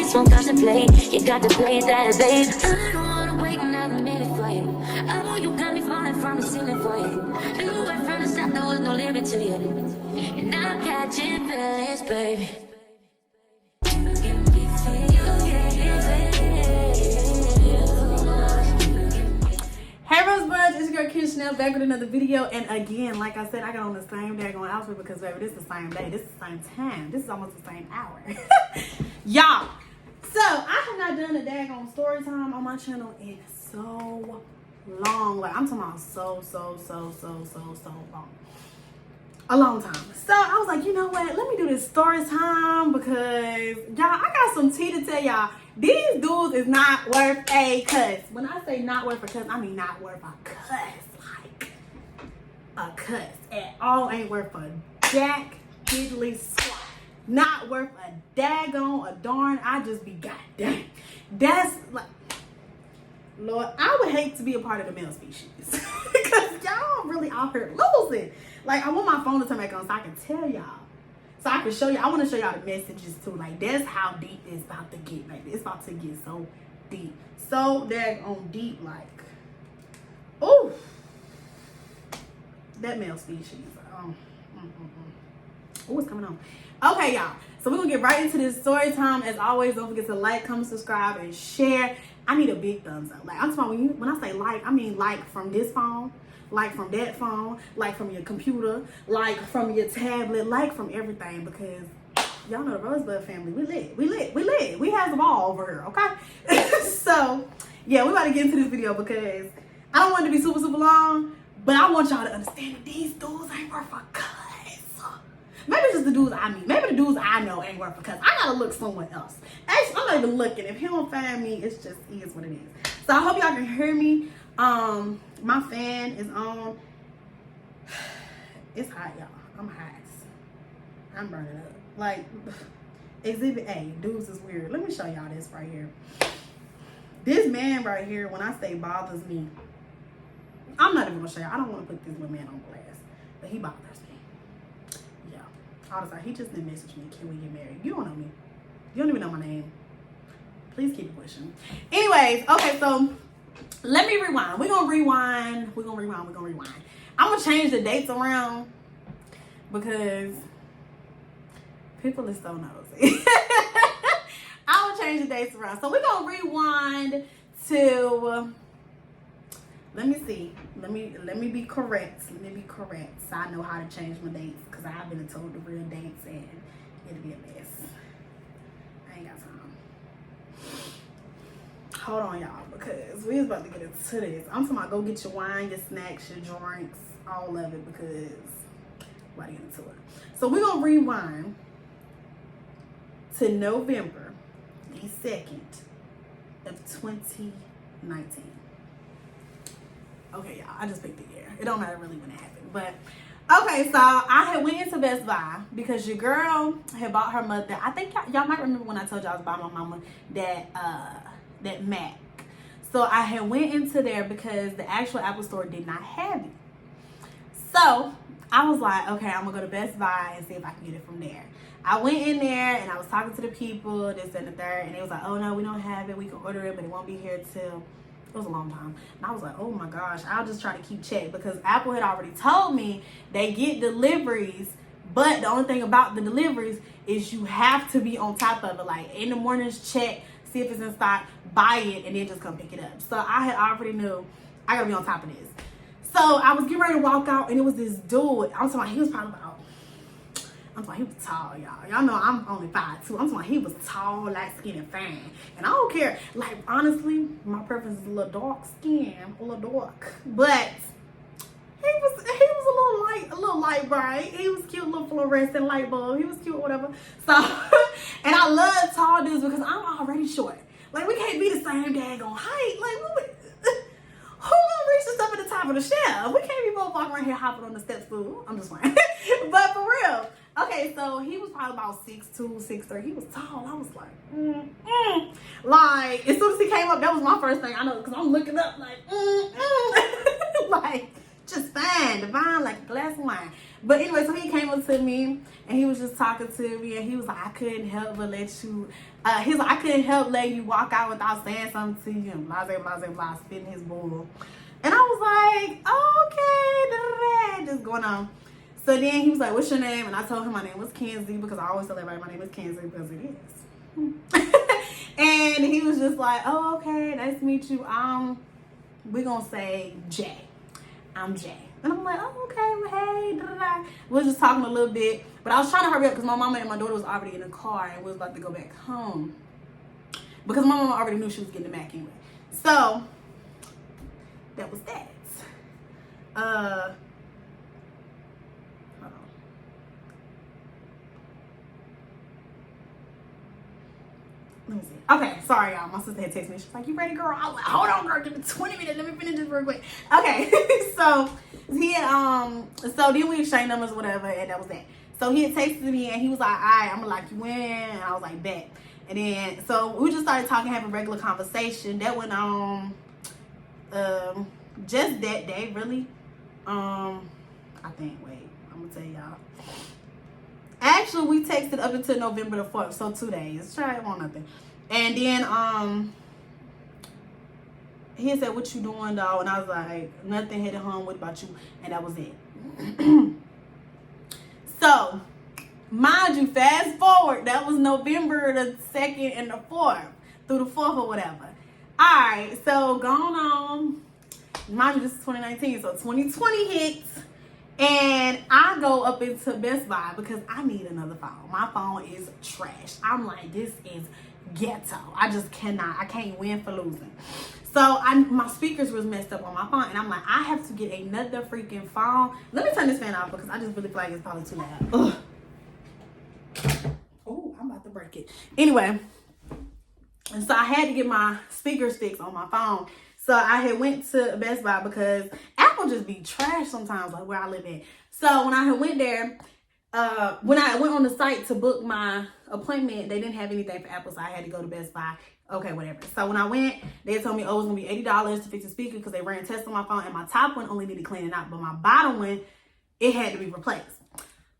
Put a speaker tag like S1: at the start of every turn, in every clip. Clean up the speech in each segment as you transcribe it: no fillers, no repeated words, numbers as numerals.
S1: this one contemplate. You got to play that, babe. I don't wanna wait another minute for you. I know you got me falling from the ceiling for you. Knew right from the start there was no limit to you. And I'm catching feelings, baby.
S2: Hey Rosebuds, it's your girl Kim Chanel back with another video. And again, like I said, I got on the same daggone outfit because baby, this is the same day, this is the same time, this is almost the same hour. Y'all, so I have not done a daggone story time on my channel in so long. Like I'm talking about so long. A long time. So I was like, you know what? Let me do this story time because y'all, I got some tea to tell y'all. These dudes is not worth a cuss. When I say not worth a cuss, I mean not worth a cuss. Like a cuss at all. Ain't worth a jack diddly squat. Not worth a daggone, a darn. I just be goddamn. That's like, Lord, I would hate to be a part of the male species because y'all really out here losing. Like, I want my phone to turn back on so I can tell y'all. So I can show you. I want to show y'all the messages too. Like, that's how deep it's about to get. Like, it's about to get so deep. So daggone deep, like, oh, that male species. Oh, what's coming on? Okay, y'all. So we're going to get right into this story time. As always, don't forget to like, comment, subscribe, and share. I need a big thumbs up. Like, I'm talking about when I say like, I mean like from this phone, like from that phone, like from your computer, like from your tablet, like from everything, because y'all know the Rosebud family, we lit. We have them all over here, okay? So, yeah, we're about to get into this video because I don't want it to be super long, but I want y'all to understand that these dudes ain't worth a cuss. Maybe it's just the dudes I meet. Maybe the dudes I know ain't worth a cuss. I gotta look somewhere else. Actually, I'm not even looking. If he don't find me, it's just is what it is. So I hope y'all can hear me. My fan is on. It's hot, y'all. I'm hot. I'm burning up. Like, Exhibit A, dudes is weird. Let me show y'all this right here. This man right here, when I say bothers me, I'm not even gonna show y'all. I don't want to put this little man on blast, but he bothers me. Yeah. All the time. He just didn't message me. Can we get married? You don't know me. You don't even know my name. Please keep it pushing. Anyways, okay, so let me rewind. We're gonna rewind. I'm gonna change the dates around because people are so nosy. I'm gonna change the dates around. So we're gonna rewind to, let me see. Let me be correct. So I know how to change my dates because I've been told the real dates and it'll be a mess. I ain't got time. Hold on, y'all, because we was about to get into this. I'm talking about go get your wine, your snacks, your drinks, all of it, because we're about to get into it. So we're going to rewind to November the 2nd of 2019. Okay, y'all, I just picked the year. It don't matter really when it happened, but okay, so I had went into Best Buy because your girl had bought her mother. I think y'all might remember when I told y'all I was buying my mama that Mac. So I had went into there because the actual Apple store did not have it. So I was like, okay, I'm gonna go to Best Buy and see if I can get it from there. I went in there and I was talking to the people, this and the third, and they was like, oh no, we don't have it. We can order it, but it won't be here till, it was a long time. And I was like, oh my gosh, I'll just try to keep check because Apple had already told me they get deliveries, but the only thing about the deliveries is you have to be on top of it. Like in the mornings, check, see if it's in stock, buy it, and then just come pick it up. So I had already knew I gotta be on top of this. So I was getting ready to walk out, and it was this dude. I'm talking about he was probably about, he was tall, y'all. Y'all know I'm only 5'2". I'm talking about he was tall, light skin, and fine. And I don't care. Like, honestly, my preference is a little dark skin, a little dark. But he was a little light bright. He was cute, little fluorescent light bulb. He was cute, whatever. So, and I love tall dudes because I'm already short. Like, we can't be the same daggone height. Like, who gonna reach the stuff at the top of the shelf? We can't be both walking around here hopping on the steps, fool. I'm just playing. But for real. Okay, so he was probably about 6'2", 6'3". He was tall. I was like, Like, as soon as he came up, that was my first thing. I know, because I'm looking up like, like, just fine, divine, like a glass of wine. But anyway, so he came up to me and he was just talking to me, and he was like, I couldn't help but let you, he's like, I couldn't help letting you walk out without saying something to you, and blah, blah, blah, blah, blah, spitting his bull. And I was like, okay, da, da, da, just going on. So then he was like, what's your name? And I told him my name was Kenzie, because I always tell everybody my name is Kenzie, because it is. And he was just like, oh, okay, nice to meet you. We're going to say Jay. I'm Jay. And I'm like, oh, okay, well, hey, da, da, da. We was just talking a little bit. But I was trying to hurry up because my mama and my daughter was already in the car and was about to go back home. Because my mama already knew she was getting the Mac anyway. So, that was that. Hold on. Let me see. Okay, sorry, y'all. My sister had texted me. She's like, you ready, girl? I was like, hold on, girl. Give me 20 minutes. Let me finish this real quick. Okay, so he had, so then we exchanged numbers or whatever, and that was that. So he had texted me, and he was like, all right, I'm gonna lock you in. And I was like, bet. And then, so we just started talking, having regular conversation. That went on, just that day, really. I think, wait, I'm gonna tell y'all. Actually, we texted up until November the 4th, so 2 days. Try it on nothing. And then, he said, what you doing, dog? And I was like, nothing, headed home, what about you? And that was it. So, mind you, fast forward, that was November the 2nd and the 4th, through the 4th or whatever. Alright, so going on, mind you, this is 2019, so 2020 hits, and I go up into Best Buy because I need another phone. My phone is trash. I'm like, this is ghetto. I just cannot, I can't win for losing. So my speakers was messed up on my phone, and I'm like, I have to get another freaking phone. Let me turn this fan off because I just really feel like it's probably too loud. Ugh. Oh, I'm about to break it. Anyway, and so I had to get my speakers fixed on my phone. So I had went to Best Buy because Apple just be trash sometimes, like where I live at. So when I had went there, when I went on the site to book my appointment, they didn't have anything for Apple, so I had to go to Best Buy. Okay, whatever. So when I went, they told me, oh, it was going to be $80 to fix the speaker because they ran tests on my phone, and my top one only needed cleaning out, but my bottom one, it had to be replaced.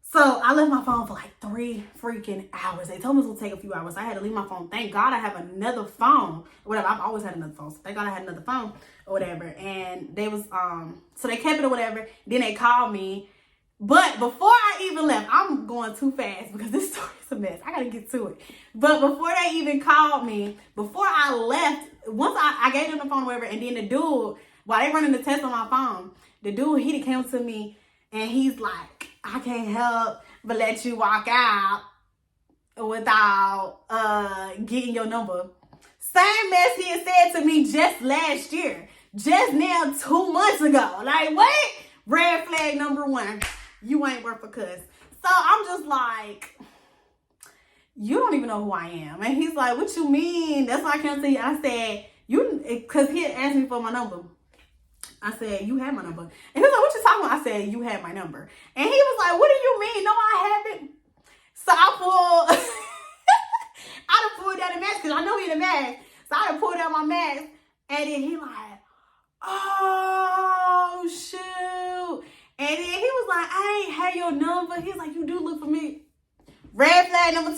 S2: So I left my phone for like 3 freaking hours. They told me it was going to take a few hours. I had to leave my phone. Thank God I have another phone. Whatever. I've always had another phone. So thank God I had another phone or whatever. And they was, so they kept it or whatever. Then they called me. But before I even left, I'm going too fast because this story is a mess. I got to get to it. But before they even called me, before I left, once I gave them the phone or whatever, and then the dude, while they running the test on my phone, the dude, he came to me and he's like, I can't help but let you walk out without getting your number. Same mess he had said to me just last year. Just now 2 months ago. Like, wait, red flag number 1. You ain't worth a cuss. So I'm just like, you don't even know who I am. And he's like, what you mean? That's why I can't tell you. I said, because he had asked me for my number. I said, you have my number. And he was like, what you talking about? I said, you have my number. And he was like, what do you mean? No, I haven't. So I pulled, I done pulled down the mask because I know he in the mask. So I done pulled down my mask. And then he like, oh, shoot. And then he was like, I ain't had your number. He's like, you do look for me. Red flag number 2.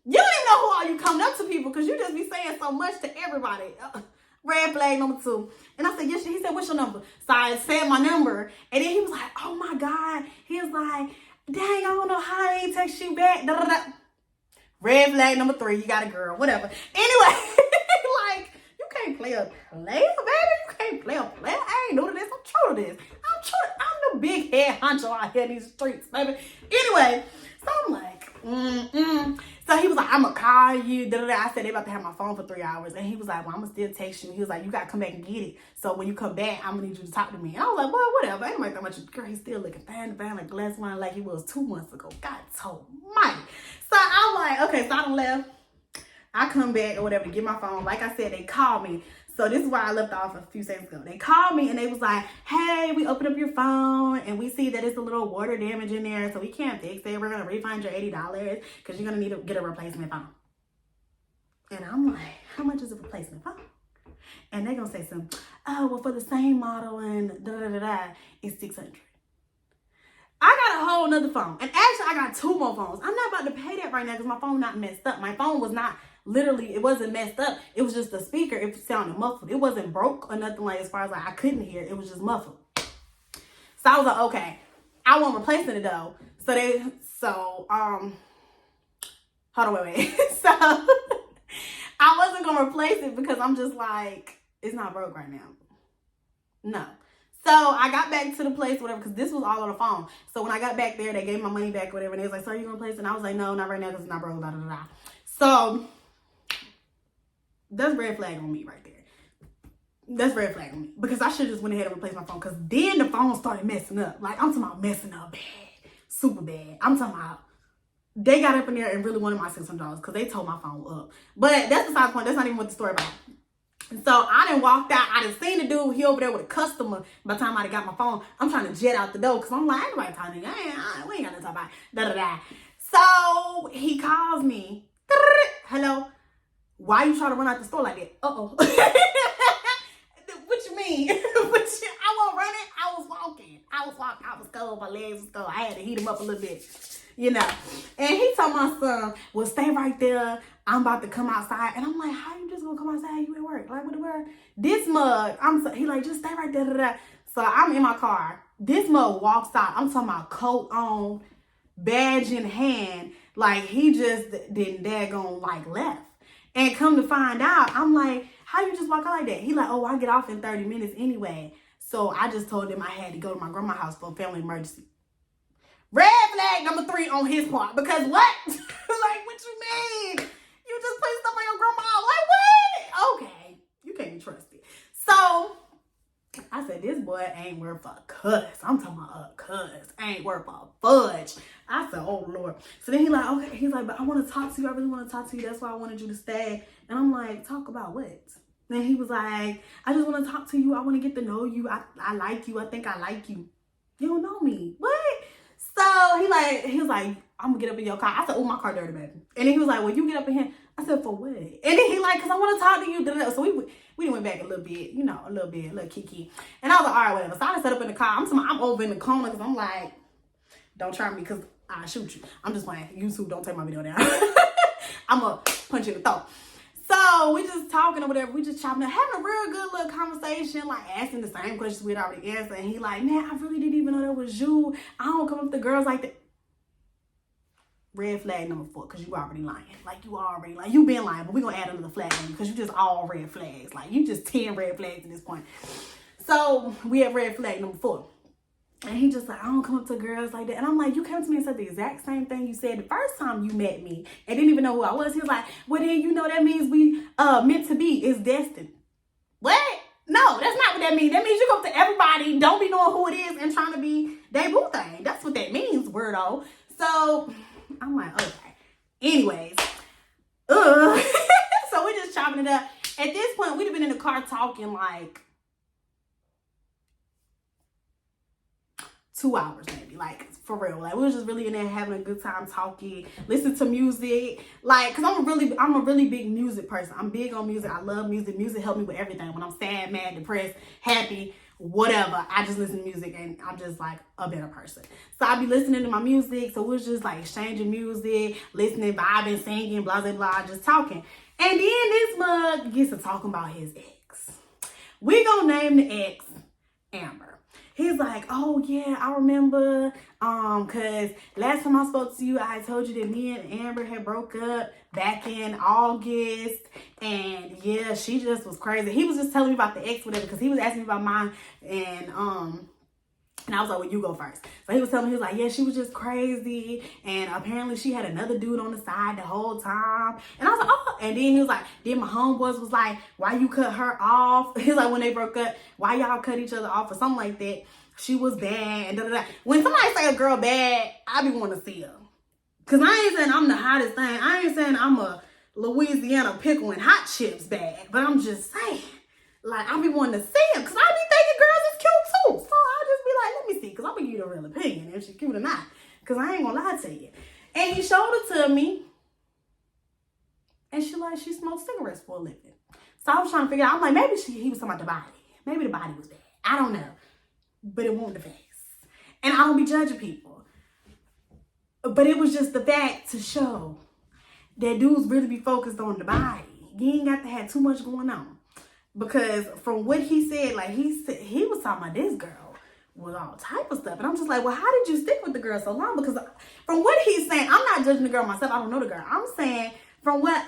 S2: You don't even know who are you coming up to people because you just be saying so much to everybody. Red flag number 2. And I said, yes. He said, what's your number? So I said my number. And then he was like, oh my God. He was like, dang, I don't know how I ain't text you back. Da, da, da. Red flag number 3. You got a girl. Whatever. Anyway, like, you can't play a player, baby. You can't play a player. I ain't new to this. I'm true to this. I'm the big head honcho out here in these streets, baby. Anyway, so I'm like, So he was like, I'm going to call you. Da, da, da. I said, they about to have my phone for 3 hours. And he was like, well, I'm going to still text you. He was like, you got to come back and get it. So when you come back, I'm going to need you to talk to me. And I was like, well, whatever. I ain't like that much. Girl, he's still looking fine like glass wine like he was 2 months ago. God almighty. So I'm like, okay, so I done left. I come back or whatever to get my phone. Like I said, they called me. So this is why I left off a few seconds ago. They called me and they was like, hey, we opened up your phone and we see that it's a little water damage in there. So we can't fix it. We're going to refund your $80 because you're going to need to get a replacement phone. And I'm like, how much is a replacement phone? And they're gonna say something, oh, well, for the same model and it's $600. I got a whole nother phone. And actually, I got 2 more phones. I'm not about to pay that right now because my phone not messed up. My phone was not literally, it wasn't messed up. It was just the speaker. It sounded muffled. It wasn't broke or nothing like as far as like I couldn't hear. It was just muffled. So I was like, okay, I won't replace it though. Hold on, wait. So I wasn't gonna replace it because I'm just like, it's not broke right now. No. So I got back to the place, whatever, because this was all on the phone. So when I got back there, they gave my money back, whatever. And they was like, so are you going to replace it? And I was like, no, not right now because it's not broke, blah, blah, blah. So that's red flag on me right there. That's red flag on me. Because I should have just went ahead and replaced my phone. Because then the phone started messing up. Like, I'm talking about messing up bad. Super bad. I'm talking about they got up in there and really wanted my $600 because they tore my phone up. But that's beside the point. That's not even what the story about. And so I done walked out. I done seen the dude. He over there with a customer. By the time I done got my phone, I'm trying to jet out the door because I'm like, ain't nobody talking to you. We ain't got to talk about it. So he calls me. Hello. Why you trying to run out the store like that? Uh-oh. What you mean? I wasn't running. I was walking. I was cold. My legs was cold. I had to heat them up a little bit. You know. And he told my son, well, stay right there. I'm about to come outside. And I'm like, how you just gonna come outside? You at work? Like, what the word? This mug, he like, just stay right there. Da, da, da. So I'm in my car. This mug walks out. I'm talking about coat on, badge in hand. Like, he just didn't daggone, like, left. And come to find out, I'm like, how you just walk out like that? He like, oh, I get off in 30 minutes anyway. So I just told him I had to go to my grandma's house for a family emergency. Red flag number 3 on his part. Because what? Like, what you mean? You just put stuff on your grandma. Like, what? Okay. You can't be trusted. So I said, this boy ain't worth a cuss. I'm talking about a cuss. Ain't worth a fudge. I said, oh, Lord. So then he like, okay. He's like, but I want to talk to you. I really want to talk to you. That's why I wanted you to stay. And I'm like, talk about what? Then he was like, I just want to talk to you. I want to get to know you. I like you. I think I like you. You don't know me. What? So he was like, I'm gonna get up in your car. I said, oh, my car dirty, baby. And then he was like, well, you get up in here. I said, for what? And then he like, cause I want to talk to you. So we went back a little bit, a little kiki. And I was like, all right, whatever. So I set up in the car. I'm over in the corner because I'm like, don't try me because I'll shoot you. I'm just playing. YouTube, don't take my video down. I'm gonna punch you in the throat. So we just talking or whatever. We just chopping up, having a real good little conversation, like asking the same questions we'd already answered. And he like, man, I really didn't even know that was you. I don't come up to girls like that. Red flag number 4, because you already lying. Like, you already lying. You been lying, but we're going to add another flag on you because you just all red flags. Like, you just 10 red flags at this point. So we have red flag number 4. And he just like, I don't come up to girls like that. And I'm like, you came to me and said the exact same thing you said the first time you met me and didn't even know who I was. He was like, well, then that means we meant to be. It's destined. What? No, that's not what that means. That means you go up to everybody, don't be knowing who it is and trying to be they boo thing. That's what that means, weirdo. So I'm like, okay. Anyways, so we're just chopping it up. At this point, we'd have been in the car talking like 2 hours maybe, like for real. Like we was just really in there having a good time talking, listen to music, like because I'm a really big music person. I'm big on music. I love music. Music helped me with everything. When I'm sad, mad, depressed, happy, whatever, I just listen to music and I'm just like a better person. So I be listening to my music. So we was just like exchanging music, listening, vibing, singing, blah blah blah, just talking. And then this mug gets to talking about his ex. We gonna name the ex Amber. He's like, oh yeah, I remember, cause last time I spoke to you, I told you that me and Amber had broke up back in August, and yeah, she just was crazy. He was just telling me about the ex, whatever, cause he was asking me about mine, and I was like, well, you go first. So he was telling me, he was like, yeah, she was just crazy. And apparently she had another dude on the side the whole time. And I was like, oh. And then he was like, then my homeboys was like, why you cut her off? He's like, when they broke up, why y'all cut each other off or something like that. She was bad. And da, da, da. When somebody say a girl bad, I be wanting to see her. Because I ain't saying I'm the hottest thing. I ain't saying I'm a Louisiana pickle and hot chips bad. But I'm just saying, like, I be wanting to see her. Because I be thinking girls is cute too. So I'll just be like, let me see. Because I'm going to give you a real opinion if she's cute or not. Because I ain't going to lie to you. And he showed it to me. And she smoked cigarettes for a living. So I was trying to figure out, I'm like, maybe he was talking about the body. Maybe the body was bad. I don't know. But it wasn't the face. And I don't be judging people. But it was just the fact to show that dudes really be focused on the body. You ain't got to have too much going on. Because from what he said, like he was talking about this girl with all type of stuff. And I'm just like, well, how did you stick with the girl so long? Because from what he's saying, I'm not judging the girl myself. I don't know the girl. I'm saying from what,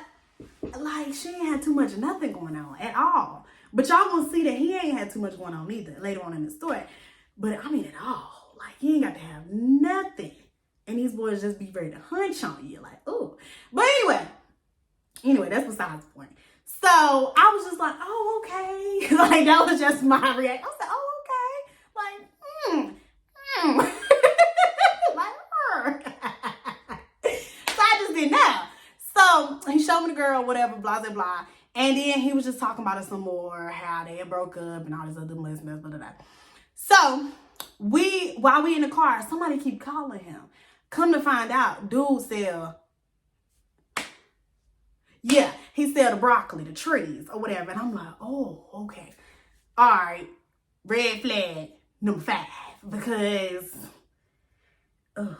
S2: like, she ain't had too much of nothing going on at all. But y'all gonna see that he ain't had too much going on either later on in the story. But I mean at all. Like, he ain't got to have nothing. And these boys just be ready to hunch on you. Like, ooh. But anyway, that's besides the point. So I was just like, oh, okay. Like, that was just my reaction. I was like, oh, okay. Like, like, So I just didn't know. So he showed me the girl, whatever, blah, blah, blah. And then he was just talking about it some more, how they had broke up and all this other mess, blah, blah, blah. So while we in the car, somebody keep calling him. Come to find out, dude sell, yeah, he sell the broccoli, the trees, or whatever. And I'm like, oh, okay. All right, red flag number 5. Because I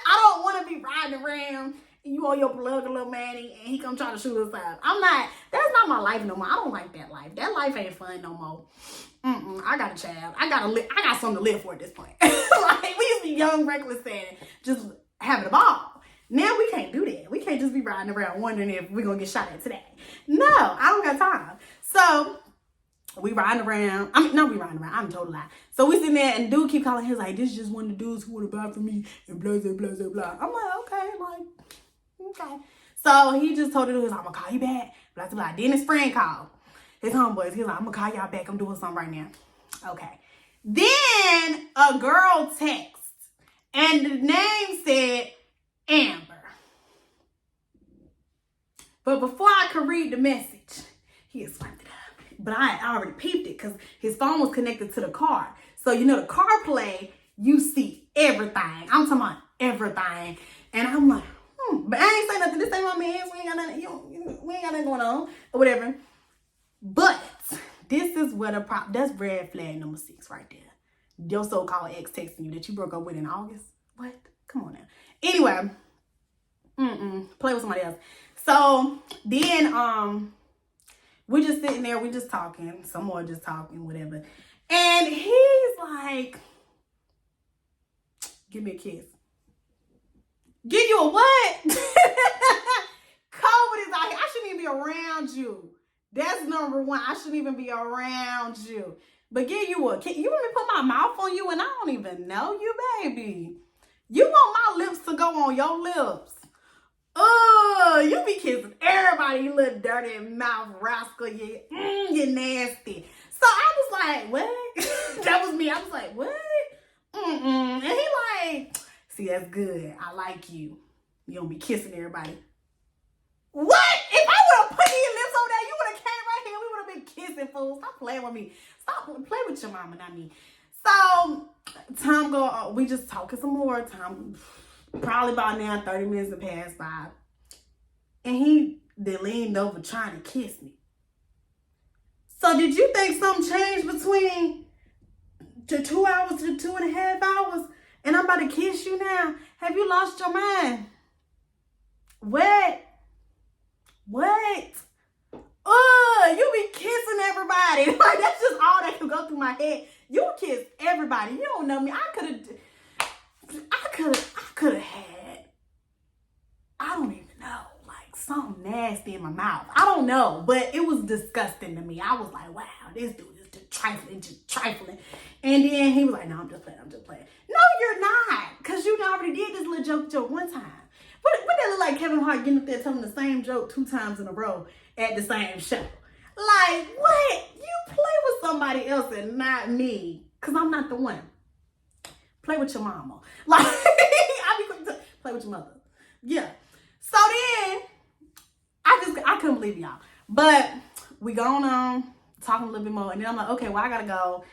S2: don't want to be riding around and you on your plug a little manny and he come try to shoot us out. That's not my life no more. I don't like that life. That life ain't fun no more. I got a child. I got something to live for at this point. Like, we used to be young, reckless, and just having a ball. Now we can't do that. We can't just be riding around wondering if we're going to get shot at today. No, I don't got time. So we riding around. We riding around. I'm total lie. So we sitting there and dude keep calling. He's like, this is just one of the dudes who want to buy from me and blah, blah, blah, blah, blah. I'm like, okay. So he just told the dude, he's like, I'm going to call you back. Blah, blah, blah. Then his friend called. His homeboys. He's like, I'm going to call y'all back. I'm doing something right now. Okay. Then a girl texts. And the name said Amber. But before I could read the message, he had swiped it up. But I already peeped it because his phone was connected to the car. So, you know, the CarPlay, you see everything. I'm talking about everything. And I'm like, But I ain't say nothing. This ain't my man. We ain't got nothing, we ain't got nothing going on. Or whatever. But this is what that's red flag number 6 right there. Your so-called ex texting you that you broke up with in August. What? Come on now. Anyway, play with somebody else. So then we just sitting there, we just talking, some more just talking, whatever. And he's like, give me a kiss. Give you a what? COVID is out here. I shouldn't even be around you. That's number 1. I shouldn't even be around you. But give you a kiss. You want me to put my mouth on you and I don't even know you, baby. You want my lips to go on your lips. You be kissing everybody, you little dirty mouth rascal. You nasty. So I was like, what? That was me. I was like, what? And he like, see, that's good. I like you. You don't be kissing everybody. What? If I would have put your lips over there, you would have came right here. We would have been kissing, fool. Stop playing with me. Stop play with your mama, not me. So time go. We just talking some more. Time probably about now 30 minutes have passed by, and he then leaned over trying to kiss me. So did you think something changed between the 2 hours to 2.5 hours, and I'm about to kiss you now? Have you lost your mind? What? You be kissing everybody. Like, that's just all that could go through my head. You kiss everybody. You don't know me. I could have had, I don't even know, like something nasty in my mouth. I don't know, but it was disgusting to me. I was like, wow, this dude is just trifling. And then he was like, no, I'm just playing. No, you're not. Because you already did this little joke one time. What that look like Kevin Hart getting up there telling the same joke 2 times in a row at the same show? Like, what? You play with somebody else and not me. Because I'm not the one. Play with your mama. Like, I be quick to play with your mother. Yeah. So then, I couldn't believe y'all. But we going on, talking a little bit more. And then I'm like, okay, well, I got to go.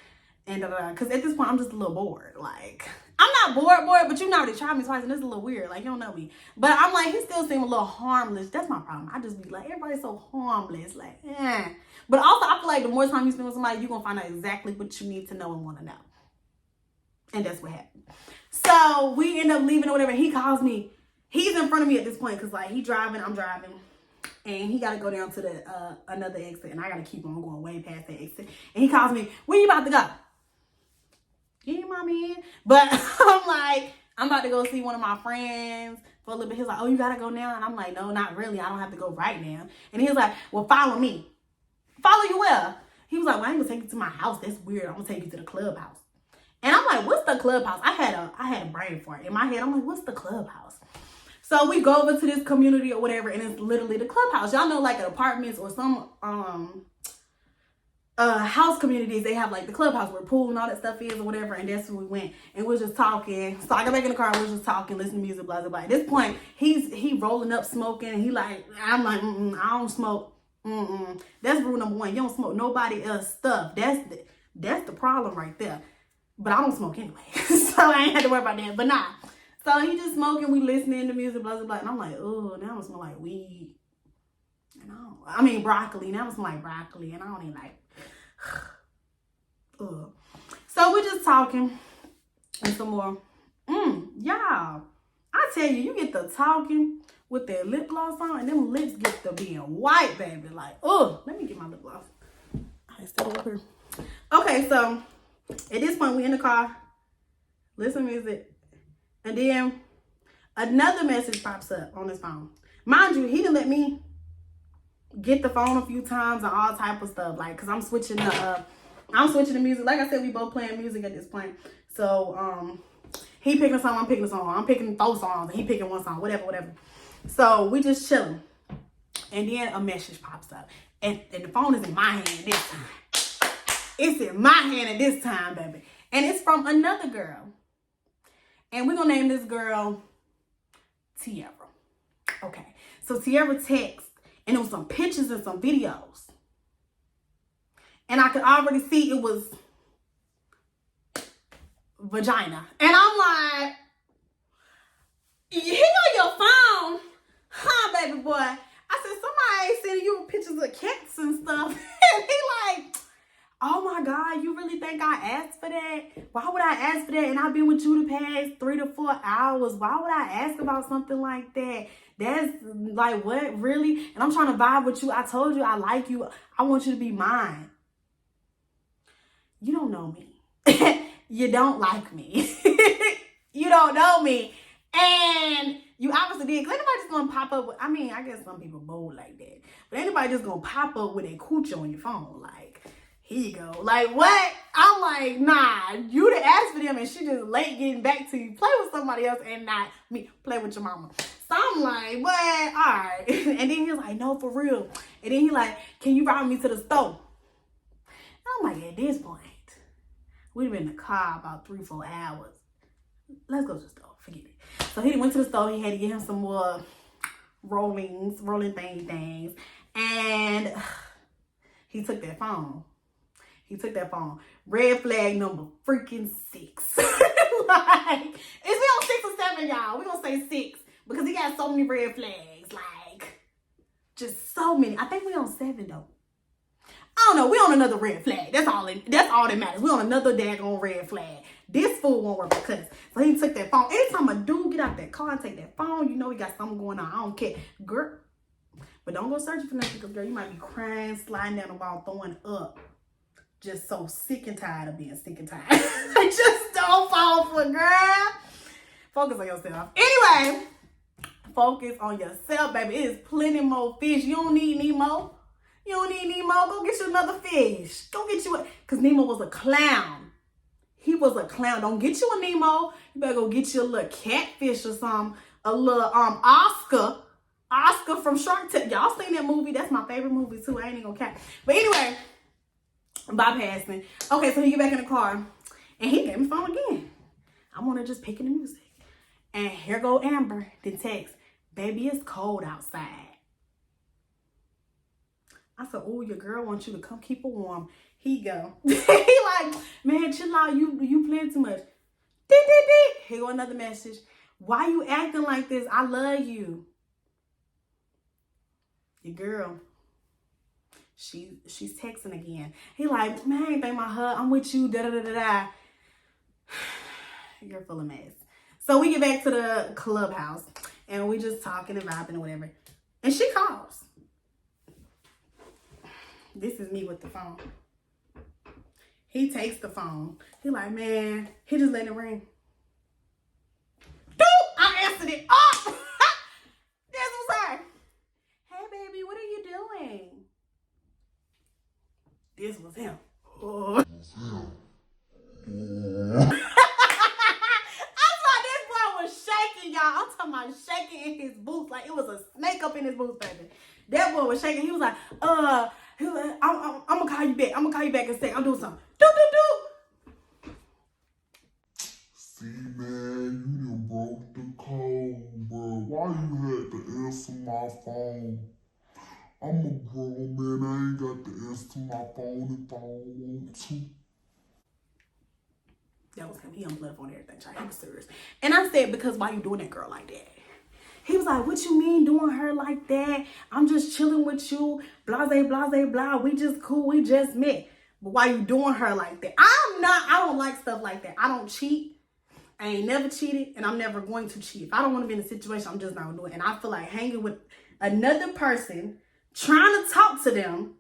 S2: And because at this point, I'm just a little bored. Like, I'm not bored, but you know they tried me twice and it's a little weird. Like, you don't know me. But I'm like, he still seemed a little harmless. That's my problem. I just be like, everybody's so harmless. Like, eh. But also, I feel like the more time you spend with somebody, you're going to find out exactly what you need to know and want to know. And that's what happened. So we end up leaving or whatever. He calls me. He's in front of me at this point because, like, he driving, I'm driving. And he got to go down to the another exit. And I got to keep on going way past that exit. And he calls me, where you about to go? Yeah, mommy. But I'm like, I'm about to go see one of my friends for a little bit. He's like, oh, you got to go now? And I'm like, no, not really. I don't have to go right now. And he was like, well, follow me. Follow you where? He was like, well, I ain't going to take you to my house. That's weird. I'm going to take you to the clubhouse. And I'm like, what's the clubhouse? I had a brain fart in my head. I'm like, what's the clubhouse? So we go over to this community or whatever, and it's literally the clubhouse. Y'all know, like, at apartments or some house communities, they have like the clubhouse where pool and all that stuff is or whatever. And that's where we went, and we're just talking. So I got back in the car, we're just talking, listening to music, blah blah blah. At this point, he rolling up smoking, and he like, I'm like, I don't smoke. That's rule number one. You don't smoke nobody else stuff. That's the problem right there. But I don't smoke anyway, so I ain't had to worry about that. But nah. So he just smoking, we listening to music, blah blah blah. And I'm like, oh, now it smell like weed. And I mean broccoli. Now it smell like broccoli, and I don't even like. So we're just talking and some more. Y'all, I tell you, you get the talking with that lip gloss on, and them lips get to being white, baby. Like, let me get my lip gloss. I still up here. Okay, so at this point, we in the car, listen to music, and then another message pops up on his phone. Mind you, he didn't let me get the phone a few times and all type of stuff, like, cause I'm switching the music. Like I said, we both playing music at this point. So he picking a song, I'm picking a song, I'm picking 4 songs, and he picking 1 song, whatever. So we just chilling, and then a message pops up, and the phone is in my hand this time. It's in my hand at this time, baby, and it's from another girl, and we're gonna name this girl Tierra. Okay, so Tierra texts. And there was some pictures and some videos. And I could already see it was vagina. And I'm like, you on your phone? Huh, baby boy? I said, somebody sending you pictures of cats and stuff. And he like, oh my God, you really think I asked for that? Why would I ask for that? And I've been with you the past 3 to 4 hours. Why would I ask about something like that? That's like, what, really? And I'm trying to vibe with you. I told you I like you. I want you to be mine. You don't know me. You don't like me. You don't know me. And you obviously did. Because anybody just going to pop up with, I mean, I guess some people bold like that. But anybody just going to pop up with a coochie on your phone. Like, here you go. Like, what? I'm like, nah. You done asked for them and she just late getting back to you. Play with somebody else and not me. Play with your mama. So I'm like, what? All right. And then he was like, no, for real. And then he like, can you ride me to the store? And I'm like, at this point, we've been in the car about 3-4 hours. Let's go to the store. Forget it. So he went to the store. He had to get him some more rolling things. And he took that phone. Red flag number freaking 6. Like, is we on 6 or 7, y'all? We gonna say 6 because he got so many red flags. Like, just so many. I think we on 7 though. I don't know. We on another red flag. That's all that matters. We on another daggone red flag. This fool won't work because so he took that phone. Anytime a dude get out that car and take that phone, you know he got something going on. I don't care, girl. But don't go searching for nothing, because girl, you might be crying, sliding down the wall, throwing up. Just so sick and tired of being sick and tired. Just don't fall for it, girl. Focus on yourself. Anyway, focus on yourself, baby. It is plenty more fish. You don't need Nemo. Go get you another fish. Go get you because Nemo was a clown. He was a clown. Don't get you a Nemo. You better go get you a little catfish or something. A little Oscar. Oscar from Shark Tank. Y'all seen that movie? That's my favorite movie too. I ain't even gonna cap. But anyway, bypassing. Okay, so he get back in the car and he gave me phone again. I want to just pick in the music. And here go Amber, the text, baby, it's cold outside. I said, oh, your girl wants you to come keep her warm. He go. He like, man, chill out. You playing too much. Here go another message. Why you acting like this? I love you. Your girl, she's texting again. He like, man, I ain't think my hug. I'm with you. Da da da da da. You're full of mess. So we get back to the clubhouse and we just talking and vibing or whatever. And she calls. This is me with the phone. He takes the phone. He like, man, he just let it ring. Doop! I answered it. Oh! This was her. Hey, baby, what are you doing? This was him. Oh. Y'all, I'm talking about shaking in his boots like it was a snake up in his boots, baby. That boy was shaking. He was like, I'm gonna call you back. I'm gonna call you back in a second. I'm doing something. Do.
S3: See, man, you done broke the code, bro. Why you had to answer my phone? I'm a grown man. I ain't got to answer my phone if I don't want to.
S2: That was him. He on blood on everything, child. He was serious. And I said, because why you doing that girl like that? He was like, what you mean doing her like that? I'm just chilling with you. Blase, blase, blah. We just cool. We just met. But why you doing her like that? I don't like stuff like that. I don't cheat. I ain't never cheated. And I'm never going to cheat. If I don't want to be in a situation, I'm just not going to do it. And I feel like hanging with another person, trying to talk to them,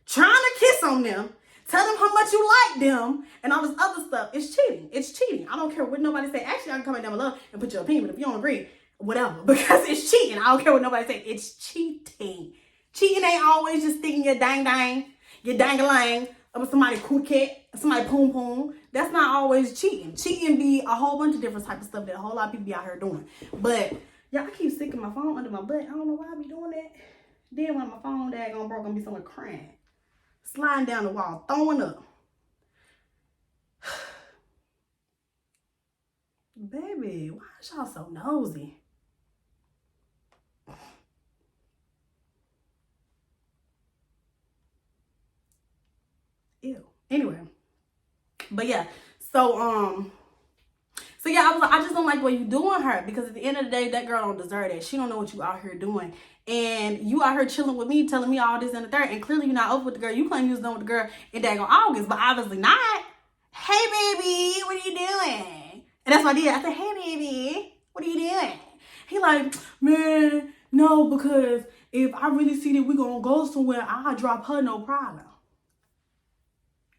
S2: trying to kiss on them, tell them how much you like them, and all this other stuff. It's cheating. It's cheating. I don't care what nobody say. Actually, I can comment down below and put your opinion, but if you don't agree, whatever. Because it's cheating. I don't care what nobody say. It's cheating. Cheating ain't always just sticking your dang, your dang-a-lang, with somebody cookie, somebody poom-poom. That's not always cheating. Cheating be a whole bunch of different type of stuff that a whole lot of people be out here doing. But, y'all, I keep sticking my phone under my butt. I don't know why I be doing that. Then when my phone daggone broke, I'm gonna be somewhere crying. Sliding down the wall, throwing up. Baby, why is y'all so nosy? Ew. Anyway. But yeah. So yeah, I just don't like what you doing her, because at the end of the day, that girl don't deserve that. She don't know what you out here doing. And you out here chilling with me, telling me all this and the third, and clearly you're not over with the girl. You claim you was done with the girl in daggone August, but obviously not. Hey, baby, what are you doing? And that's what I did. I said, hey, baby, what are you doing? He like, man, no, because if I really see that we're going to go somewhere, I'll drop her, no problem.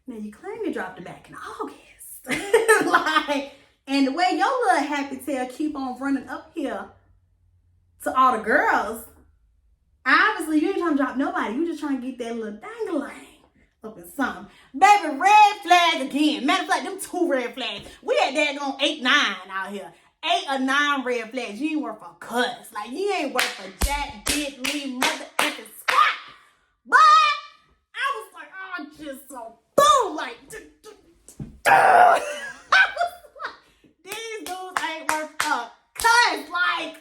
S2: Now, you claim you dropped her back in August. Like, and the way your little happy tail keep on running up here to all the girls, obviously, you ain't trying to drop nobody. You just trying to get that little dangling up in something. Baby, red flag again. Matter of fact, them 2 red flags. We had that going 8, 9 out here. 8 or 9 red flags. You ain't worth a cuss. Like, you ain't worth a jack, diddly, mother effing squat. But I was like, oh, just so boom. Like, I was like, these dudes ain't worth a cuss. Like,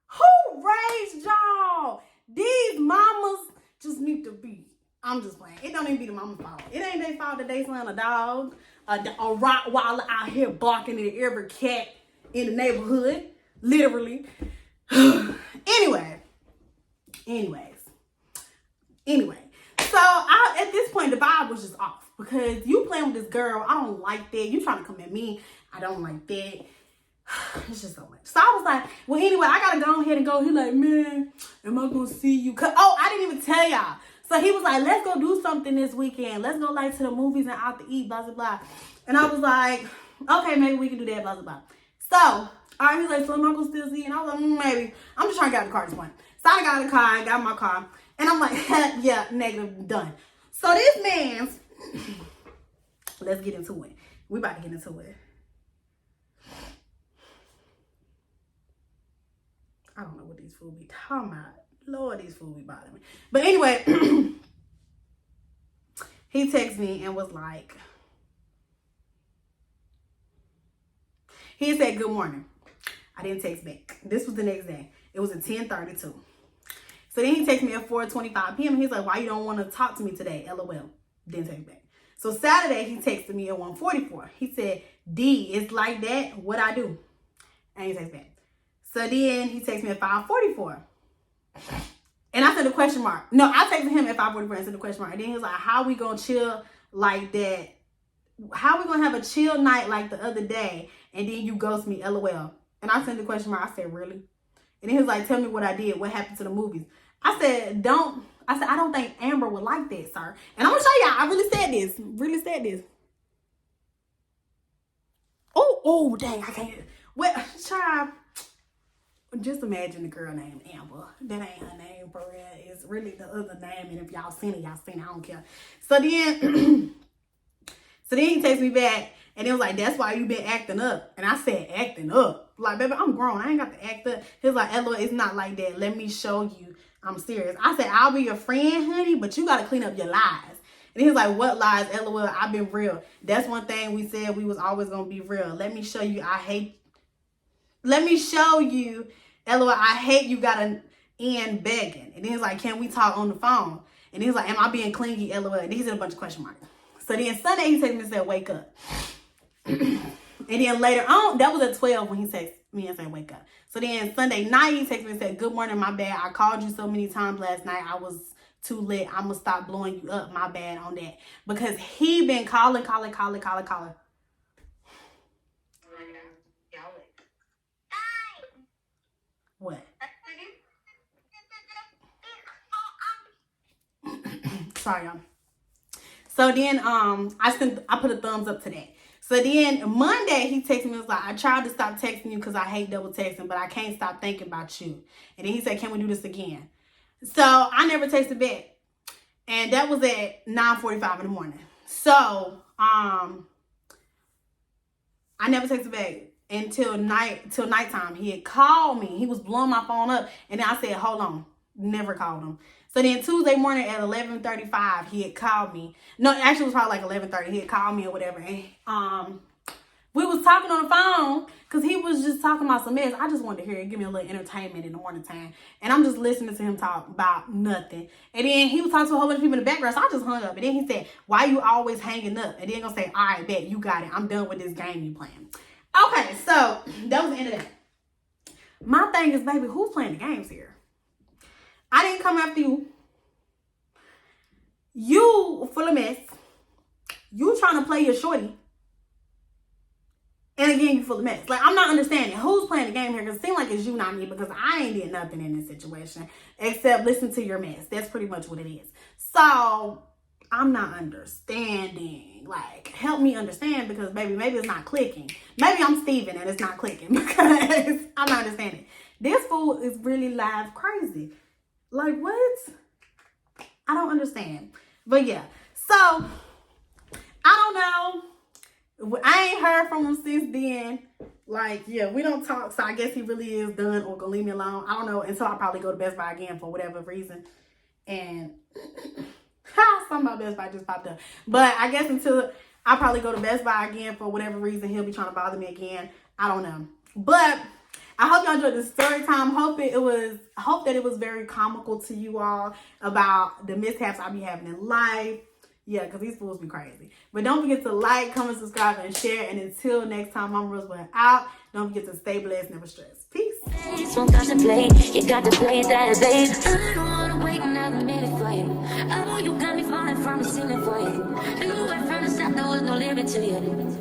S2: who raised y'all? These mamas just need to be. I'm just playing. It don't even be the mama's fault. It ain't their fault that they slaying a dog, a Rottweiler out here barking at every cat in the neighborhood. Literally. Anyway. So at this point, the vibe was just off. Because you playing with this girl. I don't like that. You trying to come at me. I don't like that. It's just so much. So I was like, well, anyway, I gotta go ahead and go. He like, man, am I gonna see you? Oh, I didn't even tell y'all. So he was like, let's go do something this weekend. Let's go like to the movies and out to eat, blah, blah, blah. And I was like, okay, maybe we can do that, blah, blah, blah. So, all right, he's like, so am I gonna still see you? And I was like, maybe. I'm just trying to get out of the car at this point. So I got out of the car, I got in my car. And I'm like, yeah, negative, done. So this man's, let's get into it. We about to get into it. I don't know what these fools be talking about. Lord, these fools be bothering me. But anyway, he texted me and was like, he said, good morning. I didn't text back. This was the next day. It was at 10:32. So then he texted me at 4:25 p.m. He's like, why you don't want to talk to me today? LOL. Didn't text back. So Saturday, he texted me at 1:44. He said, D, it's like that. What I do? And he texted back. So then he texted me at 5:44. And I said the question mark. No, I texted him at 5:44 and said the question mark. And then he was like, how we gonna chill like that? How we gonna have a chill night like the other day and then you ghost me, LOL. And I sent the question mark. I said, really? And then he was like, tell me what I did. What happened to the movies? I said, I don't think Amber would like that, sir. And I'm going to show y'all. I really said this. Oh, dang. I can't. Well, child, just imagine the girl named Amber. That ain't her name, for real. It's really the other name. And if y'all seen it, I don't care. So then he takes me back. And it was like, that's why you been acting up. And I said, acting up? Like, baby, I'm grown. I ain't got to act up. He was like, LOL, it's not like that. Let me show you I'm serious. I said, I'll be your friend, honey, but you got to clean up your lies. And he was like, what lies? LOL, I've been real. That's one thing we said we was always going to be real. Let me show you LOL, I hate you got to end begging. And then he's like, can we talk on the phone? And he's like, am I being clingy? LOL. And he said a bunch of question marks. So then Sunday, he texted me and said, wake up. And then later on, that was at 12 when he texted me and said, wake up. So then Sunday night, he texted me and said, good morning, my bad. I called you so many times last night. I was too lit. I'm going to stop blowing you up. My bad on that. Because he been calling. What? Sorry, y'all. So then I put a thumbs up to that. So then Monday he texted me and was like, I tried to stop texting you because I hate double texting, but I can't stop thinking about you. And then he said, can we do this again? So I never texted back. And that was at 9:45 in the morning. So I never texted back until nighttime. He had called me. He was blowing my phone up. And then I said, hold on. Never called him. So then Tuesday morning at 11:35, he had called me. No, actually it was probably like 11:30. He had called me or whatever. And we was talking on the phone because he was just talking about some mess. I just wanted to hear it, give me a little entertainment in the morning time. And I'm just listening to him talk about nothing. And then he was talking to a whole bunch of people in the background. So I just hung up. And then he said, why you always hanging up? And then gonna say, all right, bet, you got it. I'm done with this game you playing. Okay, so that was the end of that. My thing is, baby, who's playing the games here? I didn't come after you. You full of mess. You trying to play your shorty. And again, you full of mess. Like, I'm not understanding who's playing the game here. Because it seems like it's you, not me. Because I ain't did nothing in this situation. Except listen to your mess. That's pretty much what it is. So, I'm not understanding. Like, help me understand. Because, baby, maybe it's not clicking. Maybe I'm Steven and it's not clicking. Because I'm not understanding. This fool is really live crazy. Like, what? I don't understand. But yeah. So, I don't know. I ain't heard from him since then. Like, yeah, we don't talk. So, I guess he really is done or gonna leave me alone. I don't know. Until I probably go to Best Buy again for whatever reason. And something about Best Buy just popped up. But I guess until I probably go to Best Buy again for whatever reason, he'll be trying to bother me again. I don't know. But I hope y'all enjoyed the story time. Hope that it was very comical to you all about the mishaps I be having in life. Yeah, because these fools be crazy. But don't forget to like, comment, subscribe, and share. And until next time, I'm Rosebuds out. Don't forget to stay blessed, never stress. Peace.
S1: So contemplate, you got to play that, babe. I don't wanna wait another minute for you. I know you got me falling from the ceiling for you. You went from the start, there was no limit to you.